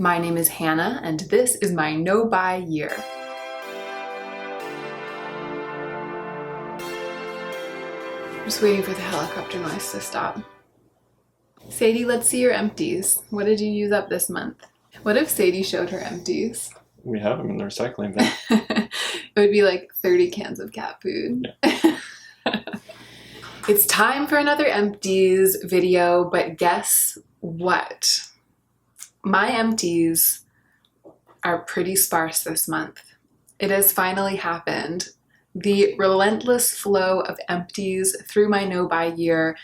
My name is Hannah, and this is my no-buy year. I'm just waiting for the helicopter noise to stop. Sadie, let's see your empties. What did you use up this month? What if Sadie showed her empties? We have them in the recycling bin. It would be like 30 cans of cat food. Yeah. It's time for another empties video, but guess what? My empties are pretty sparse this month. It has finally happened. The relentless flow of empties through my no-buy year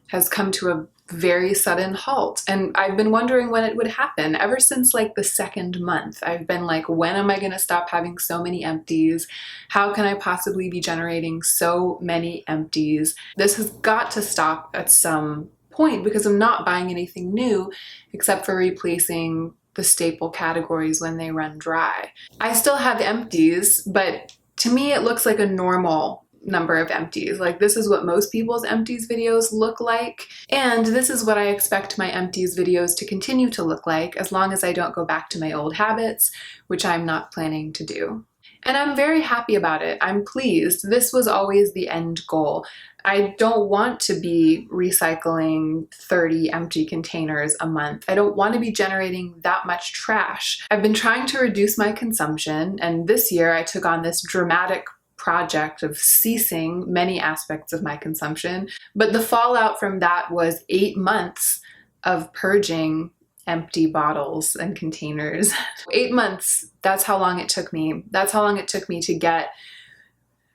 has come to a very sudden halt, and I've been wondering when it would happen. Ever since like the second month, I've been like, when am I gonna stop having so many empties? How can I possibly be generating so many empties? This has got to stop at some point because I'm not buying anything new except for replacing the staple categories when they run dry. I still have empties, but to me it looks like a normal number of empties. Like, this is what most people's empties videos look like, and this is what I expect my empties videos to continue to look like as long as I don't go back to my old habits, which I'm not planning to do. And I'm very happy about it. I'm pleased. This was always the end goal. I don't want to be recycling 30 empty containers a month. I don't want to be generating that much trash. I've been trying to reduce my consumption, and this year I took on this dramatic project of ceasing many aspects of my consumption. But the fallout from that was 8 months of purging empty bottles and containers. 8 months, that's how long it took me. That's how long it took me to get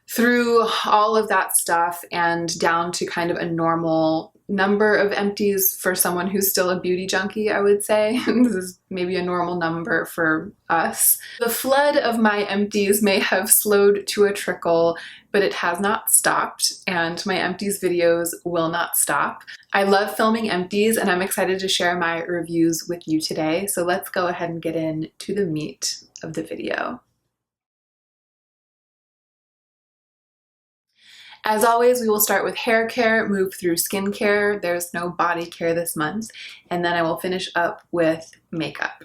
through all of that stuff and down to kind of a normal number of empties for someone who's still a beauty junkie, I would say. This is maybe a normal number for us. The flood of my empties may have slowed to a trickle, but it has not stopped, and my empties videos will not stop. I love filming empties, and I'm excited to share my reviews with you today. So let's go ahead and get into the meat of the video. As always, we will start with hair care, move through skincare. There's no body care this month, and then I will finish up with makeup.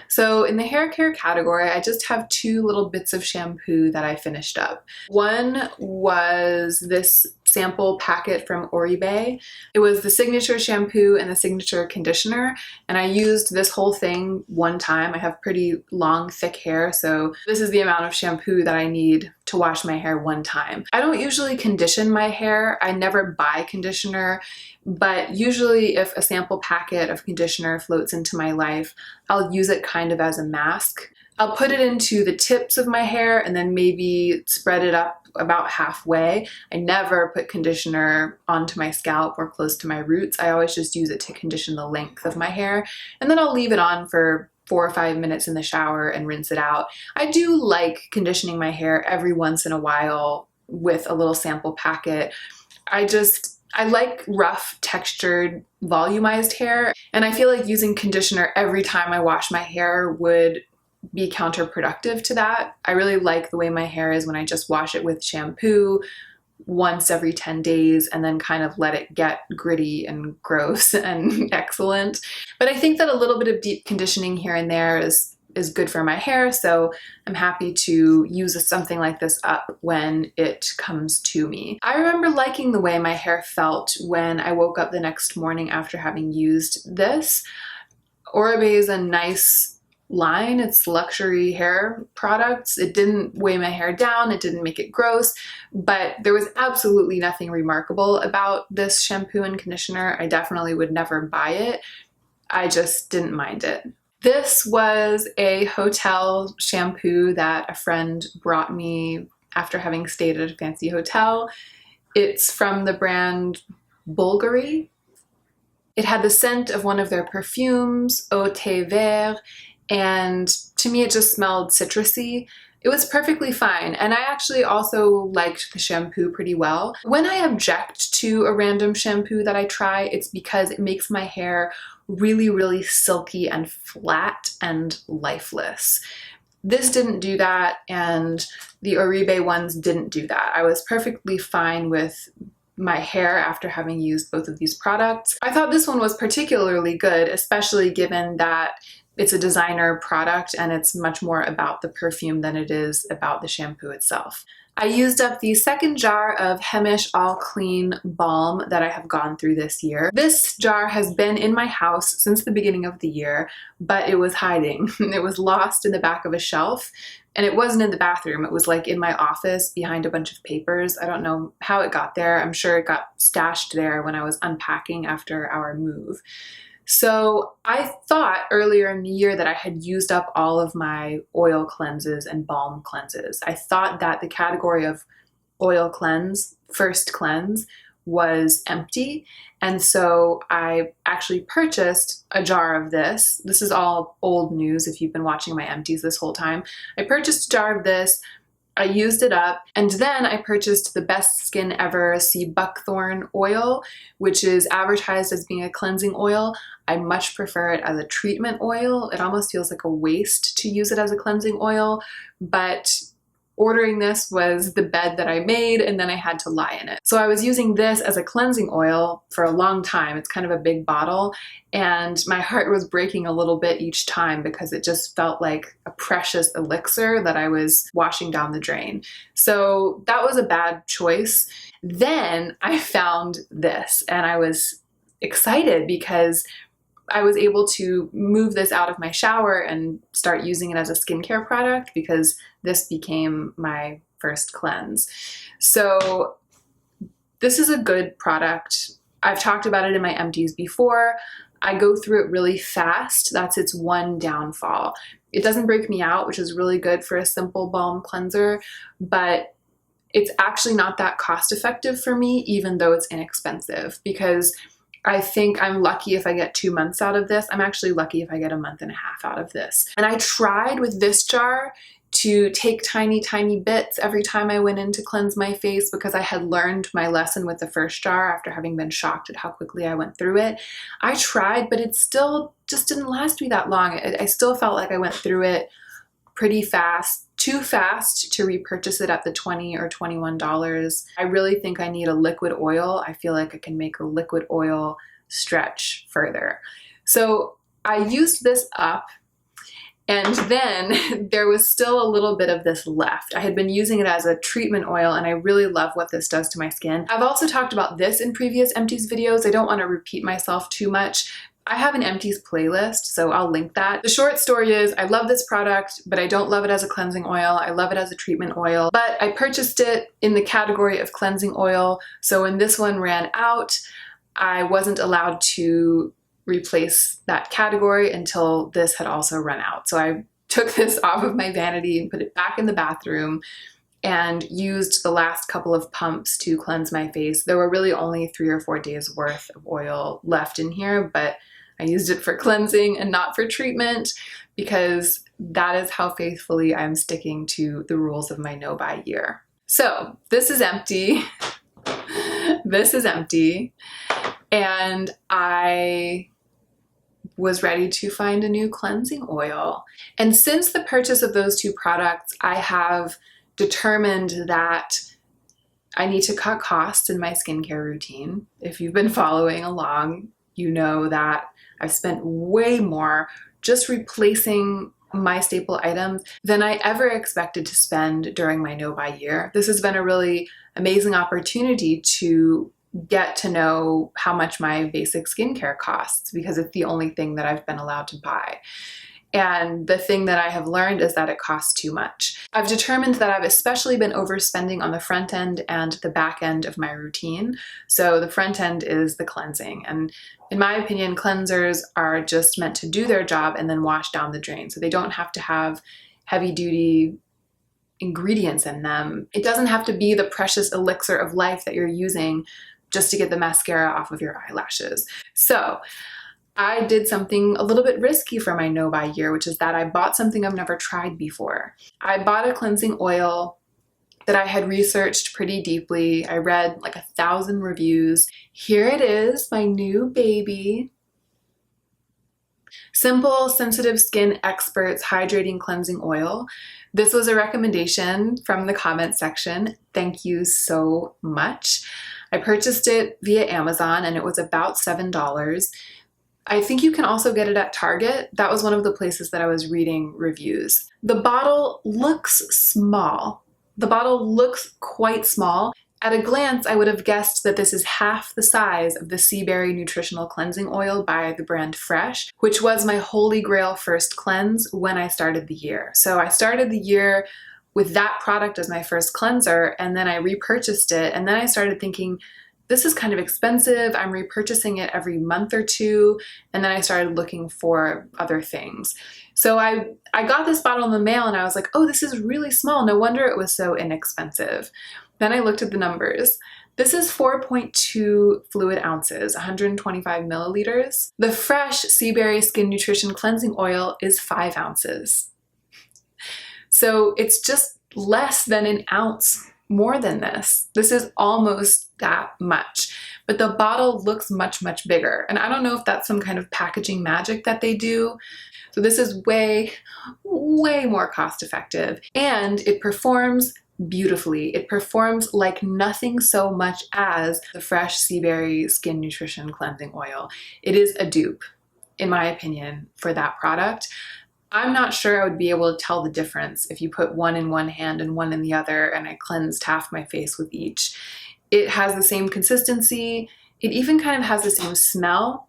So in the hair care category, I just have 2 little bits of shampoo that I finished up. One was this sample packet from Oribe. It was the signature shampoo and the signature conditioner, and I used this whole thing one time. I have pretty long, thick hair, so this is the amount of shampoo that I need to wash my hair one time. I don't usually condition my hair. I never buy conditioner, but usually if a sample packet of conditioner floats into my life, I'll use it kind of as a mask. I'll put it into the tips of my hair and then maybe spread it up about halfway. I never put conditioner onto my scalp or close to my roots. I always just use it to condition the length of my hair, and then I'll leave it on for 4 or 5 minutes in the shower and rinse it out. I do like conditioning my hair every once in a while with a little sample packet. I like rough, textured, volumized hair, and I feel like using conditioner every time I wash my hair would be counterproductive to that. I really like the way my hair is when I just wash it with shampoo once every 10 days and then kind of let it get gritty and gross and excellent. But I think that a little bit of deep conditioning here and there is good for my hair, so I'm happy to use something like this up when it comes to me. I remember liking the way my hair felt when I woke up the next morning after having used this. Oribe is a nice line. It's luxury hair products. It didn't weigh my hair down, it didn't make it gross, but there was absolutely nothing remarkable about this shampoo and conditioner. I definitely would never buy it. I just didn't mind it. This was a hotel shampoo that a friend brought me after having stayed at a fancy hotel. It's from the brand Bulgari. It had the scent of one of their perfumes, Eau Thé Vert, and to me it just smelled citrusy. It was perfectly fine, and I actually also liked the shampoo pretty well. When I object to a random shampoo that I try, it's because it makes my hair really, really silky and flat and lifeless. This didn't do that, and the Oribe ones didn't do that. I was perfectly fine with my hair after having used both of these products. I thought this one was particularly good, especially given that it's a designer product and it's much more about the perfume than it is about the shampoo itself. I used up the second jar of Hemish All Clean Balm that I have gone through this year. This jar has been in my house since the beginning of the year, but it was hiding. It was lost in the back of a shelf, and it wasn't in the bathroom. It was like in my office behind a bunch of papers. I don't know how it got there. I'm sure it got stashed there when I was unpacking after our move. So I thought earlier in the year that I had used up all of my oil cleanses and balm cleanses. I thought that the category of oil cleanse, first cleanse, was empty. And so I actually purchased a jar of this. This is all old news if you've been watching my empties this whole time. I purchased a jar of this. I used it up, and then I purchased the Best Skin Ever Sea Buckthorn oil, which is advertised as being a cleansing oil. I much prefer it as a treatment oil. It almost feels like a waste to use it as a cleansing oil, but ordering this was the bed that I made, and then I had to lie in it. So I was using this as a cleansing oil for a long time. It's kind of a big bottle, and my heart was breaking a little bit each time because it just felt like a precious elixir that I was washing down the drain. So that was a bad choice. Then I found this, and I was excited because I was able to move this out of my shower and start using it as a skincare product because this became my first cleanse. So this is a good product. I've talked about it in my empties before. I go through it really fast. That's its one downfall. It doesn't break me out, which is really good for a simple balm cleanser, but it's actually not that cost effective for me, even though it's inexpensive, because I think I'm lucky if I get 2 months out of this. I'm actually lucky if I get a month and a half out of this. And I tried with this jar to take tiny, tiny bits every time I went in to cleanse my face because I had learned my lesson with the first jar after having been shocked at how quickly I went through it. I tried, but it still just didn't last me that long. I still felt like I went through it pretty fast, too fast to repurchase it at the $20 or $21. I really think I need a liquid oil. I feel like I can make a liquid oil stretch further. So I used this up, and then there was still a little bit of this left. I had been using it as a treatment oil, and I really love what this does to my skin. I've also talked about this in previous empties videos. I don't want to repeat myself too much. I have an empties playlist, so I'll link that. The short story is I love this product, but I don't love it as a cleansing oil. I love it as a treatment oil, but I purchased it in the category of cleansing oil. So when this one ran out, I wasn't allowed to replace that category until this had also run out. So I took this off of my vanity and put it back in the bathroom and used the last couple of pumps to cleanse my face. There were really only 3 or 4 days worth of oil left in here, but I used it for cleansing and not for treatment because that is how faithfully I'm sticking to the rules of my no-buy year. So this is empty. This is empty. And I was ready to find a new cleansing oil. And since the purchase of those 2 products, I have determined that I need to cut costs in my skincare routine. If you've been following along, you know that I've spent way more just replacing my staple items than I ever expected to spend during my no-buy year. This has been a really amazing opportunity to get to know how much my basic skincare costs because it's the only thing that I've been allowed to buy. And the thing that I have learned is that it costs too much. I've determined that I've especially been overspending on the front end and the back end of my routine. So the front end is the cleansing. And in my opinion, cleansers are just meant to do their job and then wash down the drain. So they don't have to have heavy duty ingredients in them. It doesn't have to be the precious elixir of life that you're using just to get the mascara off of your eyelashes. So I did something a little bit risky for my no-buy year, which is that I bought something I've never tried before. I bought a cleansing oil that I had researched pretty deeply. I read like 1,000 reviews. Here it is, my new baby. Simple Sensitive Skin Experts Hydrating Cleansing Oil. This was a recommendation from the comment section. Thank you so much. I purchased it via Amazon and it was about $7. I think you can also get it at Target. That was one of the places that I was reading reviews. The bottle looks small. The bottle looks quite small. At a glance, I would have guessed that this is half the size of the Sea Berry Nutritional Cleansing Oil by the brand Fresh, which was my holy grail first cleanse when I started the year. So I started the year with that product as my first cleanser, and then I repurchased it, and then I started thinking, this is kind of expensive. I'm repurchasing it every month or two, and then I started looking for other things. So I got this bottle in the mail, and I was like, oh, this is really small. No wonder it was so inexpensive. Then I looked at the numbers. This is 4.2 fluid ounces, 125 milliliters. The Fresh Sea Berry Skin Nutrition Cleansing Oil is 5 ounces. So it's just less than an ounce more than this. This is almost that much, but the bottle looks much, much bigger. And I don't know if that's some kind of packaging magic that they do. So this is way, way more cost effective, and it performs beautifully. It performs like nothing so much as the Fresh Sea Berry Skin Nutrition Cleansing Oil. It is a dupe, in my opinion, for that product. I'm not sure I would be able to tell the difference if you put one in one hand and one in the other, and I cleansed half my face with each. It has the same consistency. It even kind of has the same smell.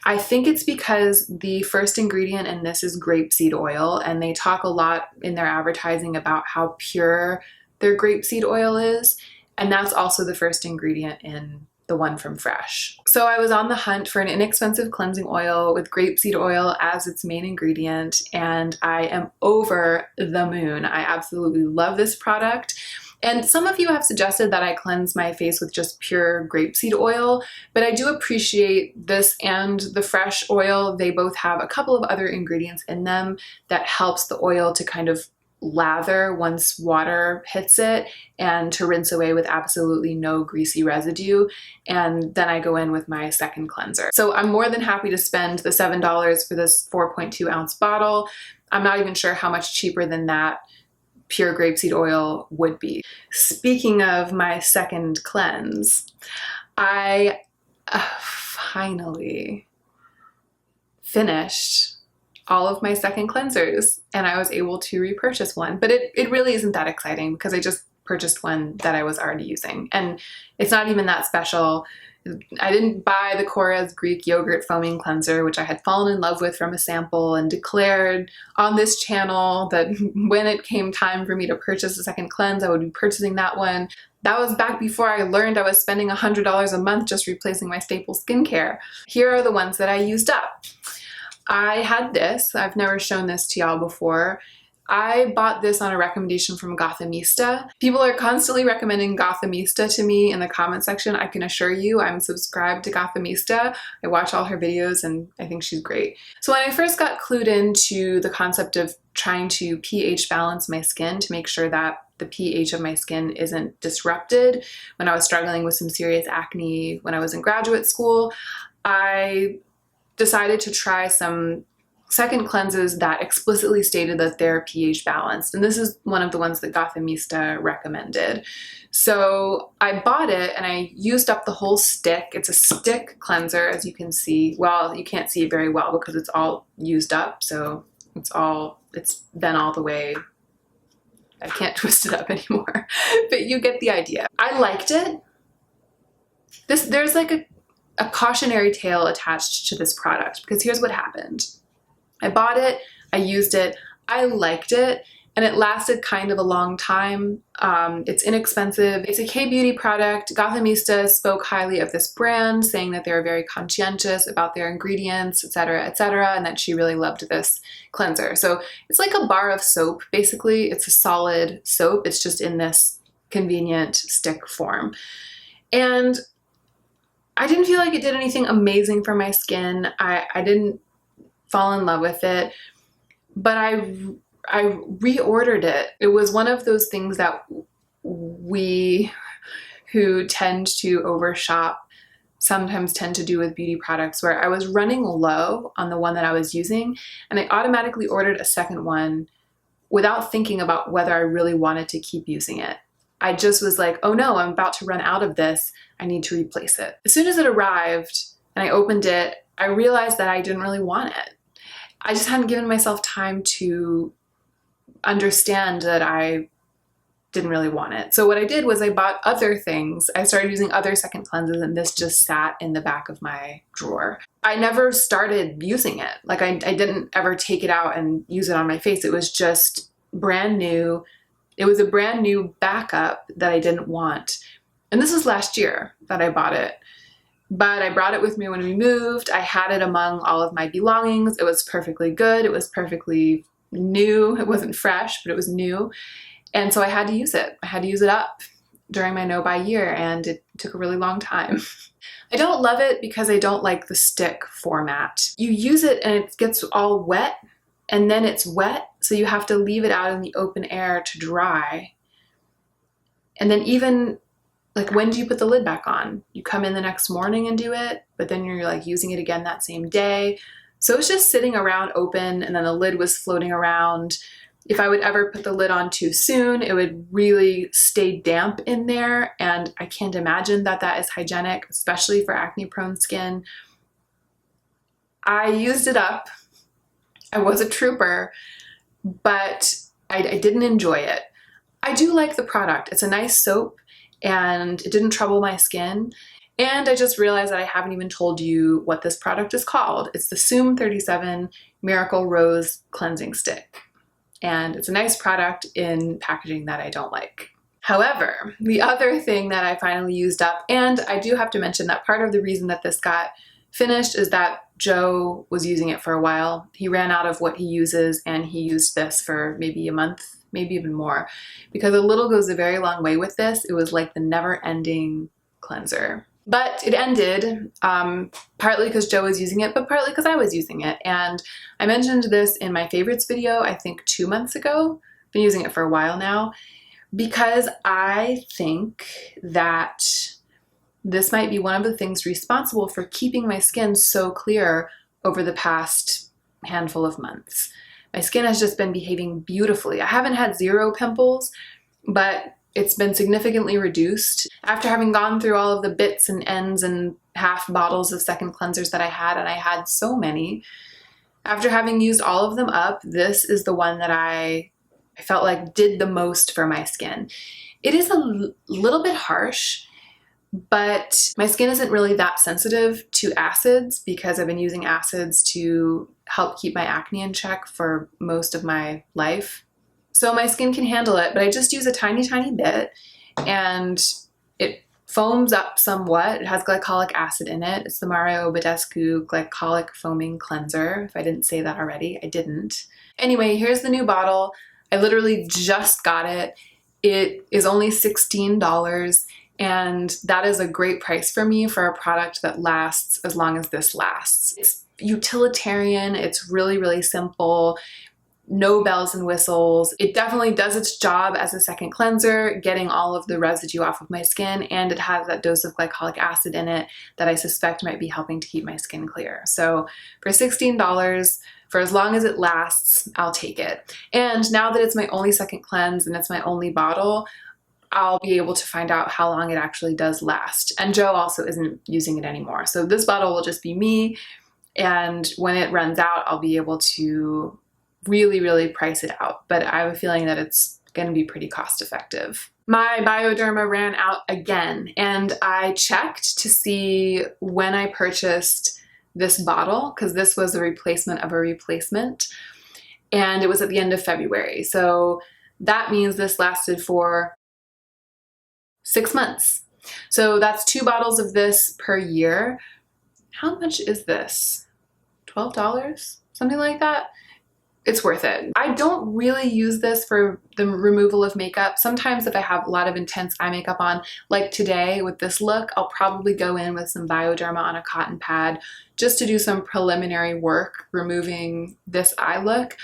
I think it's because the first ingredient in this is grapeseed oil, and they talk a lot in their advertising about how pure their grapeseed oil is, and that's also the first ingredient in the one from Fresh. So I was on the hunt for an inexpensive cleansing oil with grapeseed oil as its main ingredient, and I am over the moon. I absolutely love this product. And some of you have suggested that I cleanse my face with just pure grapeseed oil, but I do appreciate this and the Fresh oil. They both have a couple of other ingredients in them that helps the oil to kind of lather once water hits it and to rinse away with absolutely no greasy residue. And then I go in with my second cleanser. So I'm more than happy to spend the $7 for this 4.2 ounce bottle. I'm not even sure how much cheaper than that pure grapeseed oil would be. Speaking of my second cleanse, I finally finished all of my second cleansers, and I was able to repurchase one. But it really isn't that exciting because I just purchased one that I was already using, and it's not even that special. I didn't buy the Korres Greek Yogurt Foaming Cleanser, which I had fallen in love with from a sample and declared on this channel that when it came time for me to purchase a second cleanse, I would be purchasing that one. That was back before I learned I was spending $100 a month just replacing my staple skincare. Here are the ones that I used up. I had this. I've never shown this to y'all before. I bought this on a recommendation from Gothamista. People are constantly recommending Gothamista to me in the comment section. I can assure you I'm subscribed to Gothamista. I watch all her videos and I think she's great. So when I first got clued into the concept of trying to pH balance my skin to make sure that the pH of my skin isn't disrupted, when I was struggling with some serious acne when I was in graduate school, I decided to try some second cleanses that explicitly stated that they're pH balanced. And this is one of the ones that Gothamista recommended. So I bought it and I used up the whole stick. It's a stick cleanser, as you can see. Well, you can't see it very well because it's all used up. So it's been all the way. I can't twist it up anymore, but you get the idea. I liked it. There's like a cautionary tale attached to this product because here's what happened. I bought it, I used it, I liked it, and it lasted kind of a long time. It's inexpensive. It's a K-beauty product. Gothamista spoke highly of this brand, saying that they were very conscientious about their ingredients, etc., and that she really loved this cleanser. So it's like a bar of soap, basically. It's a solid soap. It's just in this convenient stick form. And I didn't feel like it did anything amazing for my skin. I didn't fall in love with it, but I reordered it. It was one of those things that we who tend to overshop sometimes tend to do with beauty products, where I was running low on the one that I was using and I automatically ordered a second one without thinking about whether I really wanted to keep using it. I just was like, oh no, I'm about to run out of this. I need to replace it. As soon as it arrived and I opened it, I realized that I didn't really want it. I just hadn't given myself time to understand that I didn't really want it. So what I did was I bought other things. I started using other second cleanses, and this just sat in the back of my drawer. I never started using it. Like I didn't ever take it out and use it on my face. It was just brand new. It was a brand new backup that I didn't want. And this was last year that I bought it. But I brought it with me when we moved. I had it among all of my belongings. It was perfectly good. It was perfectly new. It wasn't fresh, but it was new. And so I had to use it. I had to use it up during my no-buy year, and it took a really long time. I don't love it because I don't like the stick format. You use it and it gets all wet, and then it's wet, so you have to leave it out in the open air to dry. And then even, like, when do you put the lid back on? You come in the next morning and do it, but then you're like using it again that same day. So it's just sitting around open, and then the lid was floating around. If I would ever put the lid on too soon, it would really stay damp in there, and I can't imagine that that is hygienic, especially for acne-prone skin. I used it up. I was a trooper, but I didn't enjoy it. I do like the product. It's a nice soap, and it didn't trouble my skin. And I just realized that I haven't even told you what this product is called. It's the Soom 37 Miracle Rose Cleansing Stick. And it's a nice product in packaging that I don't like. However, the other thing that I finally used up, and I do have to mention that part of the reason that this got finished is that Joe was using it for a while. He ran out of what he uses, and he used this for maybe a month, maybe even more, because a little goes a very long way with this. It was like the never-ending cleanser. But it ended, partly because Joe was using it, but partly because I was using it. And I mentioned this in my favorites video, I think 2 months ago. I've been using it for a while now, because I think that this might be one of the things responsible for keeping my skin so clear over the past handful of months. My skin has just been behaving beautifully. I haven't had zero pimples, but it's been significantly reduced. After having gone through all of the bits and ends and half bottles of second cleansers that I had, and I had so many, after having used all of them up, this is the one that I felt like did the most for my skin. It is a little bit harsh, but my skin isn't really that sensitive to acids because I've been using acids to help keep my acne in check for most of my life. So my skin can handle it, but I just use a tiny, tiny bit, and it foams up somewhat. It has glycolic acid in it. It's the Mario Badescu Glycolic Foaming Cleanser. If I didn't say that already, I didn't. Anyway, here's the new bottle. I literally just got it. It is only $16, and that is a great price for me for a product that lasts as long as this lasts. It's utilitarian. It's really, really simple. No bells and whistles. It definitely does its job as a second cleanser, getting all of the residue off of my skin, and it has that dose of glycolic acid in it that I suspect might be helping to keep my skin clear. So for $16, for as long as it lasts, I'll take it. And now that it's my only second cleanse and it's my only bottle, I'll be able to find out how long it actually does last. And Joe also isn't using it anymore. So this bottle will just be me, and when it runs out, I'll be able to really, really price it out, but I have a feeling that it's going to be pretty cost effective. My Bioderma ran out again, and I checked to see when I purchased this bottle, because this was a replacement of a replacement, and it was at the end of February. So that means this lasted for 6 months. So that's 2 bottles of this per year. How much is this? $12? Something like that? It's worth it. I don't really use this for the removal of makeup. Sometimes if I have a lot of intense eye makeup on, like today with this look, I'll probably go in with some Bioderma on a cotton pad just to do some preliminary work removing this eye look.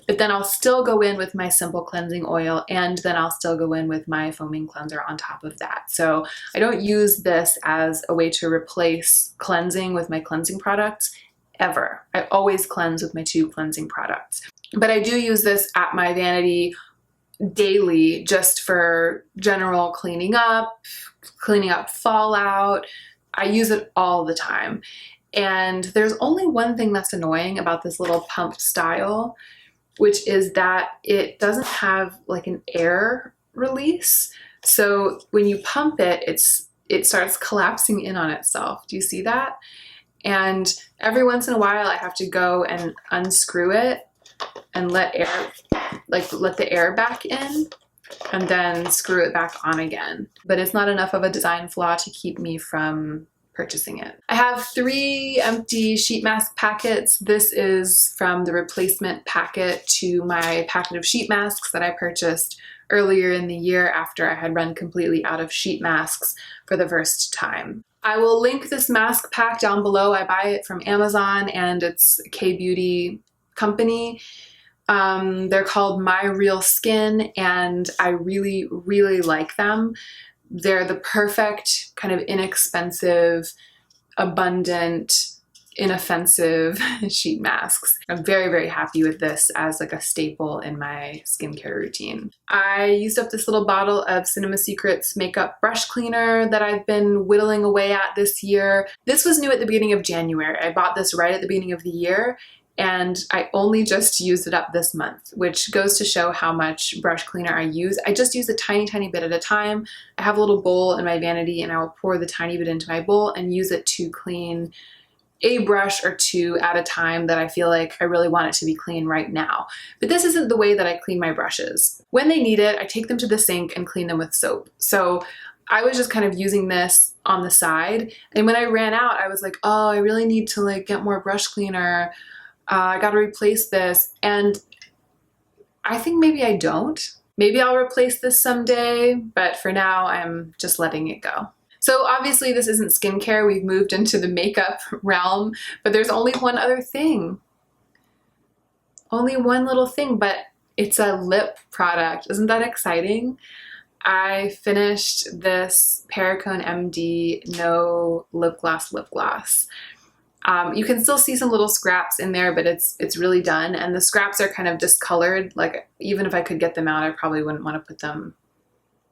But then I'll still go in with my simple cleansing oil, and then I'll still go in with my foaming cleanser on top of that. So I don't use this as a way to replace cleansing with my cleansing products ever. I always cleanse with my 2 cleansing products. But I do use this at my vanity daily just for general cleaning up fallout. I use it all the time. And there's only one thing that's annoying about this little pump style, which is that it doesn't have like an air release. So when you pump it, it starts collapsing in on itself. Do you see that? And every once in a while I have to go and unscrew it and let the air back in and then screw it back on again. But it's not enough of a design flaw to keep me from purchasing it. I have 3 empty sheet mask packets. This is from the replacement packet to my packet of sheet masks that I purchased earlier in the year after I had run completely out of sheet masks for the first time. I will link this mask pack down below. I buy it from Amazon and it's a K-Beauty company. They're called My Real Skin and I really, really like them. They're the perfect kind of inexpensive, abundant, inoffensive sheet masks. I'm very, very happy with this as like a staple in my skincare routine. I used up this little bottle of Cinema Secrets makeup brush cleaner that I've been whittling away at this year. This was new at the beginning of January. I bought this right at the beginning of the year and I only just used it up this month, which goes to show how much brush cleaner I use. I just use a tiny, tiny bit at a time. I have a little bowl in my vanity and I will pour the tiny bit into my bowl and use it to clean a brush or 2 at a time that I feel like I really want it to be clean right now. But this isn't the way that I clean my brushes. When they need it, I take them to the sink and clean them with soap. So I was just kind of using this on the side. And when I ran out, I was like, oh, I really need to like get more brush cleaner. I gotta replace this. And I think maybe I don't. Maybe I'll replace this someday, but for now I'm just letting it go. So obviously this isn't skincare, we've moved into the makeup realm, but there's only one other thing. Only one little thing, but it's a lip product. Isn't that exciting? I finished this Perricone MD No Lip Gloss lip gloss. You can still see some little scraps in there, but it's really done. And the scraps are kind of discolored. Like even if I could get them out, I probably wouldn't want to put them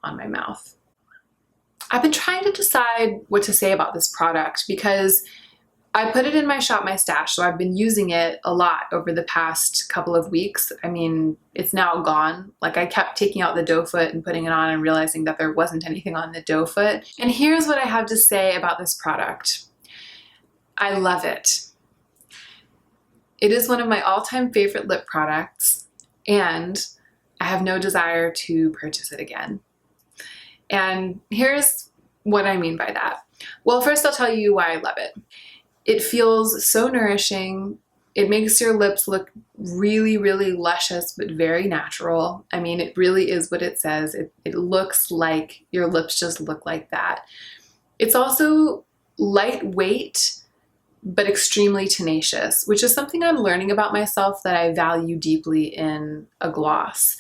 on my mouth. I've been trying to decide what to say about this product because I put it in my Shop My Stash, so I've been using it a lot over the past couple of weeks. I mean, it's now gone. Like I kept taking out the doe foot and putting it on and realizing that there wasn't anything on the doe foot. And here's what I have to say about this product. I love it. It is one of my all-time favorite lip products, and I have no desire to purchase it again. And here's what I mean by that. Well, first I'll tell you why I love it. It feels so nourishing. It makes your lips look really, really luscious, but very natural. I mean, it really is what it says. It looks like your lips just look like that. It's also lightweight, but extremely tenacious, which is something I'm learning about myself that I value deeply in a gloss.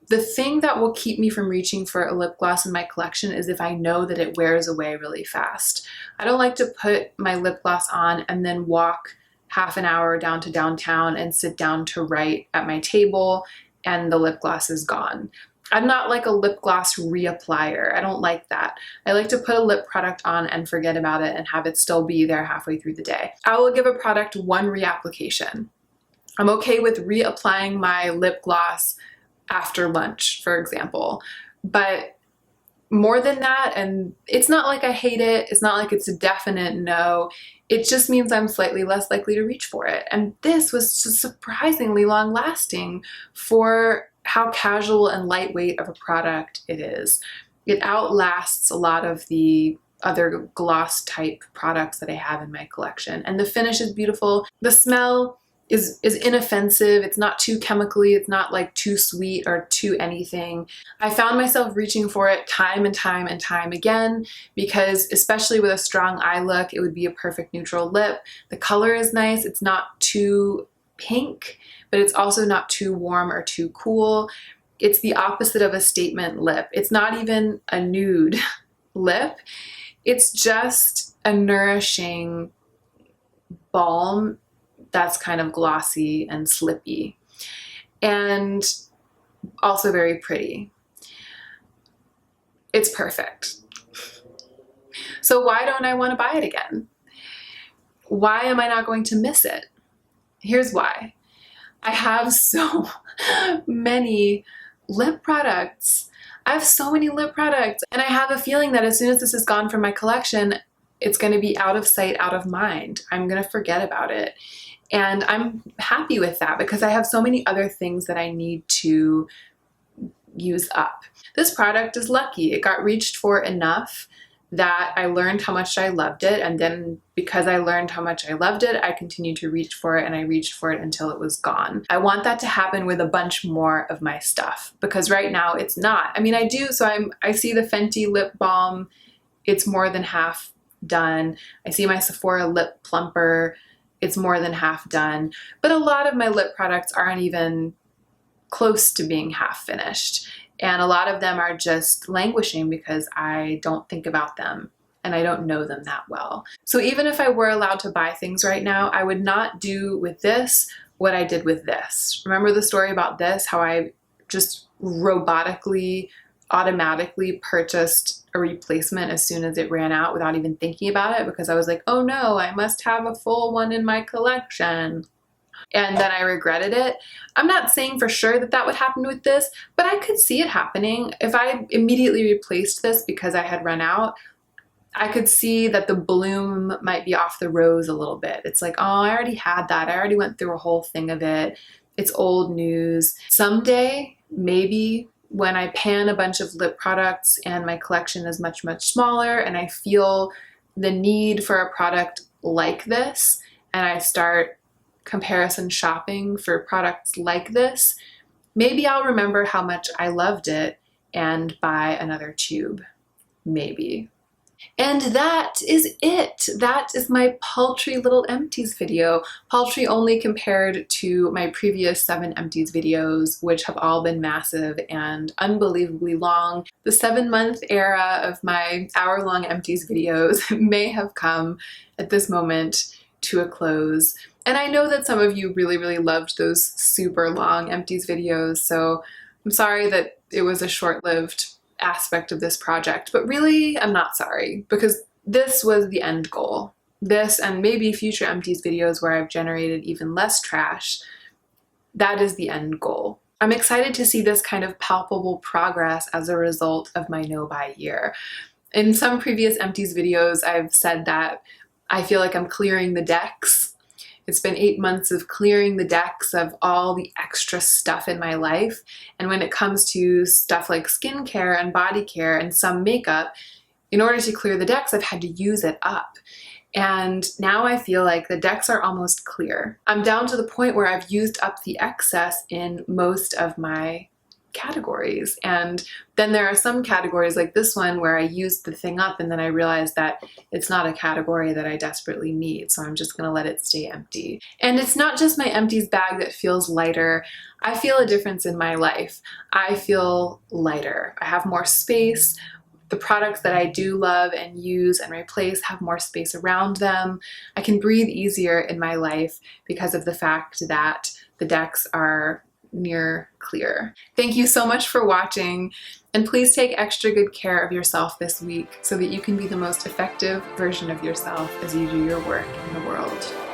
The thing that will keep me from reaching for a lip gloss in my collection is if I know that it wears away really fast. I don't like to put my lip gloss on and then walk half an hour down to downtown and sit down to write at my table and the lip gloss is gone. I'm not like a lip gloss reapplier. I don't like that. I like to put a lip product on and forget about it and have it still be there halfway through the day. I will give a product one reapplication. I'm okay with reapplying my lip gloss after lunch, for example, but more than that, and it's not like I hate it, it's not like it's a definite no, it just means I'm slightly less likely to reach for it. And this was just surprisingly long lasting for how casual and lightweight of a product it is. It outlasts a lot of the other gloss type products that I have in my collection. And the finish is beautiful. The smell is inoffensive. It's not too chemically. It's not like too sweet or too anything. I found myself reaching for it time and time and time again because especially with a strong eye look, it would be a perfect neutral lip. The color is nice. It's not too pink, but it's also not too warm or too cool. It's the opposite of a statement lip. It's not even a nude lip. It's just a nourishing balm that's kind of glossy and slippy and also very pretty. It's perfect. So why don't I want to buy it again? Why am I not going to miss it? Here's why. I have so many lip products. I have so many lip products, and I have a feeling that as soon as this is gone from my collection, it's going to be out of sight, out of mind. I'm going to forget about it. And I'm happy with that because I have so many other things that I need to use up. This product is lucky. It got reached for enough that I learned how much I loved it, and then because I learned how much I loved it, I continued to reach for it, and I reached for it until it was gone. I want that to happen with a bunch more of my stuff because right now it's not. I mean, I do, so I see the Fenty lip balm, it's more than half done. I see my Sephora lip plumper, it's more than half done, but a lot of my lip products aren't even close to being half finished. And a lot of them are just languishing because I don't think about them and I don't know them that well. So even if I were allowed to buy things right now, I would not do with this what I did with this. Remember the story about this, how I just robotically, automatically purchased a replacement as soon as it ran out without even thinking about it because I was like, oh no, I must have a full one in my collection. And then I regretted it. I'm not saying for sure that that would happen with this, but I could see it happening. If I immediately replaced this because I had run out, I could see that the bloom might be off the rose a little bit. It's like, oh, I already had that. I already went through a whole thing of it. It's old news. Someday, maybe when I pan a bunch of lip products and my collection is much, much smaller and I feel the need for a product like this and I start comparison shopping for products like this, maybe I'll remember how much I loved it and buy another tube. Maybe. And that is it. That is my paltry little empties video. Paltry only compared to my previous 7 empties videos, which have all been massive and unbelievably long. The 7-month era of my hour-long empties videos may have come at this moment to a close. And I know that some of you really, really loved those super long empties videos, so I'm sorry that it was a short-lived aspect of this project, but really I'm not sorry because this was the end goal. This and maybe future empties videos where I've generated even less trash, that is the end goal. I'm excited to see this kind of palpable progress as a result of my no-buy year. In some previous empties videos, I've said that I feel like I'm clearing the decks. It's been 8 months of clearing the decks of all the extra stuff in my life. And when it comes to stuff like skincare and body care and some makeup, in order to clear the decks, I've had to use it up. And now I feel like the decks are almost clear. I'm down to the point where I've used up the excess in most of my categories. And then there are some categories like this one where I used the thing up and then I realized that it's not a category that I desperately need, so I'm just gonna let it stay empty. And it's not just my empties bag that feels lighter. I feel a difference in my life. I feel lighter. I have more space. The products that I do love and use and replace have more space around them. I can breathe easier in my life because of the fact that the decks are near clear. Thank you so much for watching, and please take extra good care of yourself this week so that you can be the most effective version of yourself as you do your work in the world.